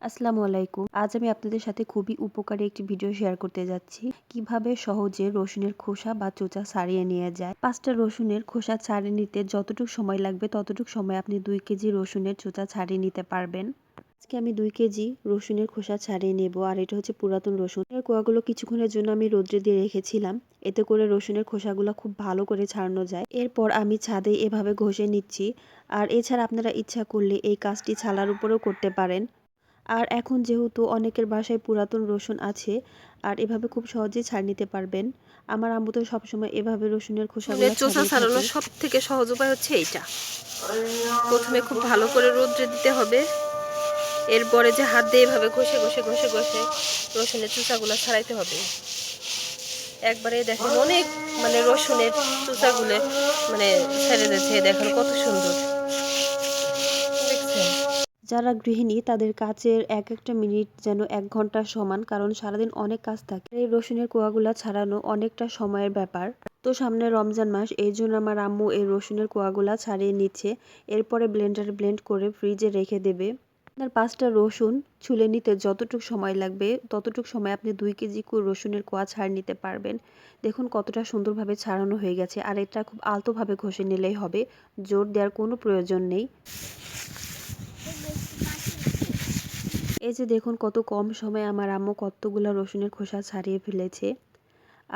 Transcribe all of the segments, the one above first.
আসসালামু আলাইকুম। আজ আমি আপনাদের সাথে খুবই উপকারী একটি ভিডিও শেয়ার করতে যাচ্ছি। কিভাবে সহজে রসুনের খোসা বা চোচা ছাড়িয়ে নেওয়া যায়। 5টা রসুনের খোসা ছাড়িয়ে নিতে যতটুকু সময় লাগবে ততটুকু সময় আপনি 2 কেজি রসুনের চোচা ছাড়িয়ে নিতে পারবেন। আজকে আমি 2 কেজি রসুনের খোসা ছাড়িয়ে নেব। আর এটা হচ্ছে পুরাতন রসুন। এর কোয়াগুলো কিছুক্ষণের জন্য আমি রোদ্রে দিয়ে রেখেছিলাম। এতে করে রসুনের খোসাগুলো খুব ভালো করে ছাড়ানো যায়। এরপর আমি ছাদে এভাবে ঘষে নিচ্ছি। আর এছাড়া আপনারা ইচ্ছা করলে এই কাজটি ছালার উপরেও করতে পারেন। আর এখন যেহেতু অনেকের বাসায় পুরাতন রসুন আছে আর এভাবে খুব সহজেই ছাড়িয়ে নিতে পারবেন। আমার আম্মু তো সবসময় এভাবে রসুনের খোসাগুলো চোষা ছাড়িয়ে থাকে। ছাড়ানোর সব থেকে সহজ উপায় হচ্ছে এইটা। প্রথমে খুব ভালো করে রোদ্রে দিতে হবে, এরপরে যে হাত দিয়ে এভাবে ঘষে ঘষে ঘষে ঘষে রসুনের চোষাগুলো ছাড়াইতে হবে। একবারে দেখেন অনেক রসুনের চোষাগুলো ছেড়ে দিচ্ছে, দেখেন কত সুন্দর দেখছেন। যারা গৃহিণী তাদের কাজের এক একটা মিনিট যেন 1 ঘন্টার সমান, কারণ সারাদিন অনেক কাজ থাকে। এই রসুনের কোয়াগুলা ছাড়ানো অনেকটা সময়ের ব্যাপার। তো সামনে রমজান মাস, এই জন্য আমার আম্মু এই রসুনের কোয়াগুলা ছাড়িয়ে নিচ্ছে। এরপরে ব্লেন্ডারে ব্লেন্ড করে ফ্রিজে রেখে দেবে। আপনার 5টা রসুন ছুলে নিতে যতটুকু সময় লাগবে ততটুকু সময় আপনি 2 কেজি রসুনের কোয়া ছাড়িয়ে নিতে পারবেন। দেখুন কতটা সুন্দরভাবে ছাড়ানো হয়ে গেছে। আর এটা খুব আলতোভাবে ঘষে নিলেই হবে, জোর দেওয়ার কোনো প্রয়োজন নেই। এই যে দেখুন কত কম সময়ে আমার আম্মু কতগুলা রসুনের খোসা ছাড়িয়ে ফেলেছে।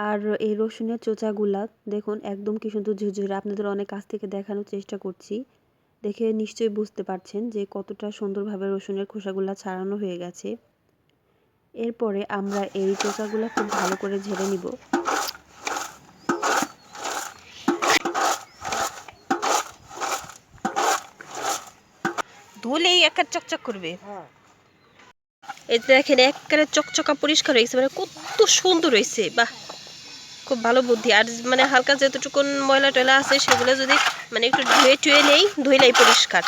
আর এই রসুনের চোচাগুলা দেখুন একদম কি সুন্দর ঝুরঝুরে। আপনাদের অনেক কাছ থেকে দেখানোর চেষ্টা করছি, দেখে নিশ্চয়ই বুঝতে পারছেন যে কতটা সুন্দরভাবে রসুনের খোসাগুলা ছাড়ানো হয়ে গেছে। এরপরে আমরা এই চোচাগুলা খুব ভালো করে ঝেড়ে নিব। ধুলেই একটা চকচক করবে। এই দেখেন একবারে চকচকা পরিষ্কার হয়ে গেছে, কত সুন্দর হয়েছে। বাহ, খুব ভালো বুদ্ধি। আর হালকা যতটুকুন ময়লা টয়লা আছে সেগুলো যদি একটু ধুয়ে টুয়ে নেই, ধুইলেই পরিষ্কার।